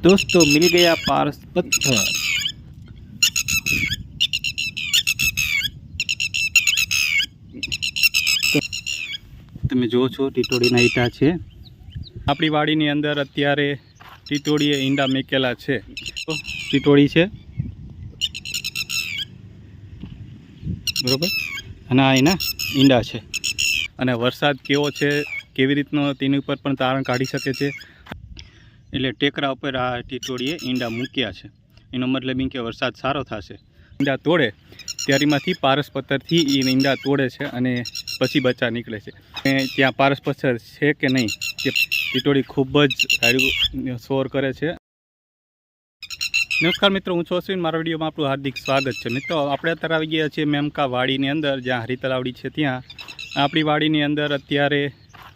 दोस्तों मिल गया पारस पत्थर। તમે જો છો ટીટોડીના ઈંડા છે આપણી વાડીની અંદર। અત્યારે ટીટોડીએ ઈંડા મેકેલા છે। તો ટીટોડી છે બરોબર, અને આ એના ઈંડા છે। અને વરસાદ કેવો છે કેવી રીતનો તેની ઉપર પણ તારણ કાઢી શકે છે। એટલે ટેકરા ઉપર આ ટીટોડીએ ઈંડા મૂક્યા છે। એનો મતલબ એમ કે વરસાદ સારો થશે, ઈંડા તોડે ત્યારીમાંથી પારસ પથ્થરથી એ ઈંડા તોડે છે અને પછી બચ્ચા નીકળે છે। અને ત્યાં પારસ પથ્થર છે કે નહીં તે ટીટોડી ખૂબ જ સારું શોર કરે છે। નમસ્કાર મિત્રો, હું છું અશ્વિન। મારા વિડીયોમાં આપણું હાર્દિક સ્વાગત છે। મિત્રો આપણે અત્યારે આવી ગયા છીએ મેમકા વાડીની અંદર, જ્યાં હરિતલાવડી છે ત્યાં। આપણી વાડીની અંદર અત્યારે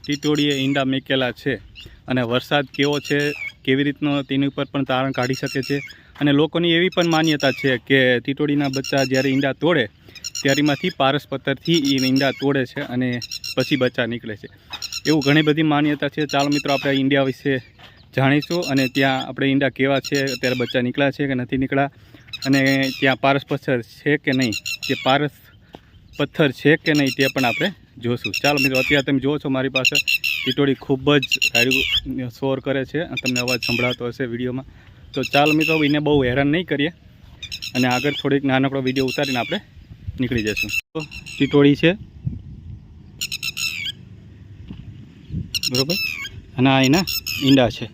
ટીટોડીએ ઈંડા મેકેલા છે અને વરસાદ કેવો છે કેવી રીતનો તેની ઉપર પણ તારણ કાઢી શકે છે। અને લોકોની એવી પણ માન્યતા છે કે ટીટોડીના બચ્ચા જ્યારે ઈંડા તોડે ત્યારીમાંથી પારસ પથ્થરથી એ ઈંડા તોડે છે અને પછી બચ્ચા નીકળે છે। એવું ઘણી બધી માન્યતા છે। ચાલો મિત્રો આપણે ઈંડા વિશે જાણીશું અને ત્યાં આપણે ઈંડા કેવા છે, અત્યારે બચ્ચા નીકળ્યા છે કે નથી નીકળ્યા, અને ત્યાં પારસ પથ્થર છે કે નહીં, તે પારસ પથ્થર છે કે નહીં તે પણ આપણે જોશું। ચાલો મિત્રો, અત્યારે તમે જુઓ છો મારી પાસે ટીટોડી ખૂબ જ સારું શોર કરે છે, તમને અવાજ સંભળાતો હશે વિડીયોમાં। તો ચાલો મિત્રો, એને બહુ હેરાન નહીં કરીએ અને આગળ થોડીક નાનકડો વિડીયો ઉતારીને આપણે નીકળી જઈશું। તો ટીટોડી છે બરાબર, અને આ એના ઈંડા છે।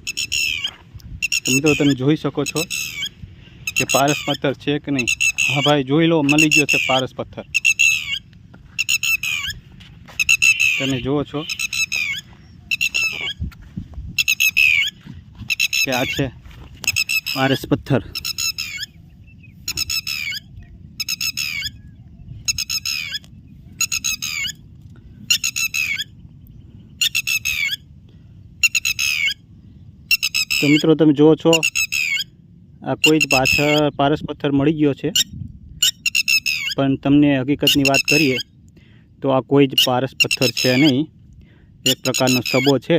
તો મિત્રો તમે જોઈ શકો છો કે પારસ પથ્થર છે કે નહીં। હા ભાઈ જોઈ લો, મળી ગયો છે પારસ પથ્થર। તમે જુઓ છો કે આ છે પારસ પથ્થર। તો મિત્રો તમે જુઓ છો આ કોઈ જ પાછળ પારસ પથ્થર મળી ગયો છે, પણ તમને હકીકતની વાત કરીએ તો આ કોઈ જ પારસ પથ્થર છે નહીં, એક પ્રકારનો સબો છે।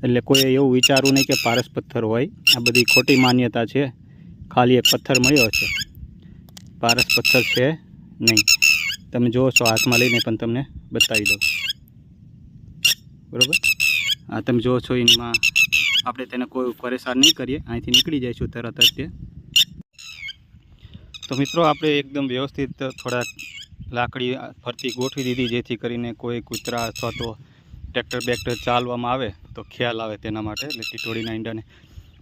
એટલે કોઈ એવું વિચારવું નહીં કે પારસ પથ્થર હોય, આ બધી ખોટી માન્યતા છે। ખાલી એક પથ્થર મળ્યો છે, પારસ પથ્થર છે નહીં। તમે જુઓ છો, હાથમાં લઈને પણ તમને બતાવી દઉં બરાબર। આ તમે જુઓ છો, એમાં આપણે તેને કોઈ પરેશાન નહીં કરીએ, અહીંથી નીકળી જઈશું તરત જ તે। તો મિત્રો આપણે એકદમ વ્યવસ્થિત થોડાક લાકડી ફરતી ગોઠવી દીધી, જેથી કરીને કોઈ કૂતરા અથવા તો ટ્રેક્ટર બેક્ટર ચાલવામાં આવે તો ખ્યાલ આવે તેના માટે, એટલે ટીટોડીના ઈંડાને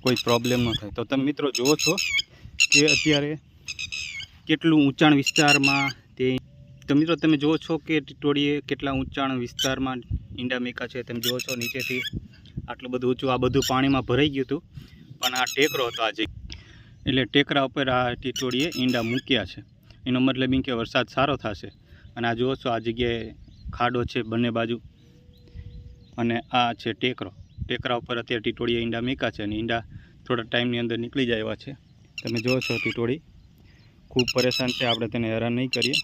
કોઈ પ્રોબ્લેમ ન થાય। તો તમે મિત્રો જુઓ છો કે અત્યારે કેટલું ઊંચાણ વિસ્તારમાં તે, તો મિત્રો તમે જુઓ છો કે ટીટોડીએ કેટલા ઊંચાણ વિસ્તારમાં ઈંડા મેકા છે। તમે જુઓ છો નીચેથી આટલું બધું ઊંચું, આ બધું પાણીમાં ભરાઈ ગયું હતું, પણ આ ટેકરો હતો આજે, એટલે ટેકરા ઉપર આ ટીટોડીએ ઈંડા મૂક્યા છે। એનો મતલબ એમ કે વરસાદ સારો થશે। અને આ જુઓ છો, આ જગ્યાએ ખાડો છે બંને બાજુ, અને આ છે ટેકરો। ટેકરા ઉપર અત્યારે ટીટોડીએ ઈંડા મેકા છે અને ઈંડા થોડા ટાઈમની અંદર નીકળી જાય એવા છે। તમે જુઓ છો ટીટોડી ખૂબ પરેશાન છે, આપણે તેને હેરાન નહીં કરીએ।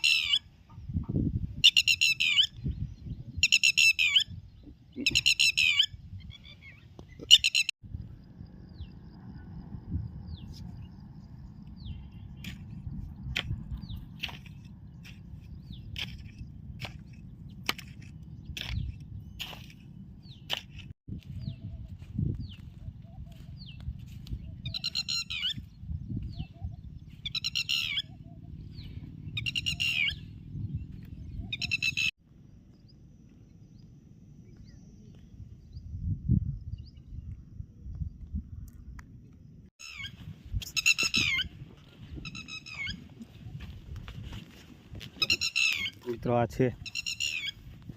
મિત્રો આ છે,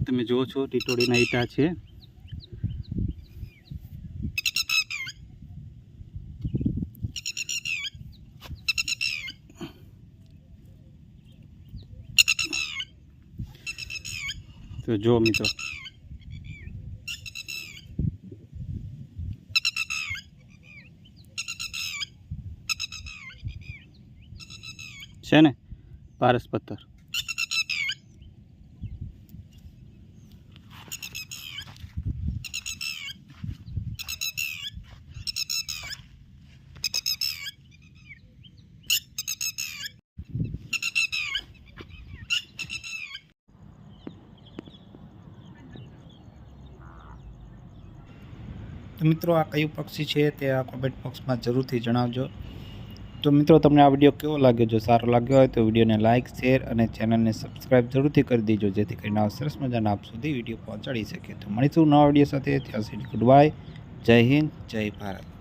તમે જુઓ છો ટીટોડીના ઈંડા છે। તો જો મિત્રો છે ને પારસ પથ્થર। તો મિત્રો આ કયું પક્ષી છે તે આ કોમેન્ટ બોક્સમાં જરૂરથી જણાવજો. તો મિત્રો તમને આ વિડીયો કેવો લાગ્યો? જો સારો લાગ્યો હોય તો વિડીયોને લાઇક, શેર અને ચેનલને સબસ્ક્રાઈબ જરૂરથી કરી દેજો, જેથી કરીને આવા સરસ મજાના આપ સુધી વિડીયો પહોંચાડી શકે. તો મળીશું નવા વિડીયો સાથે. ત્યાં સુધી ગુડ બાય. જય હિન્દ, જય ભારત.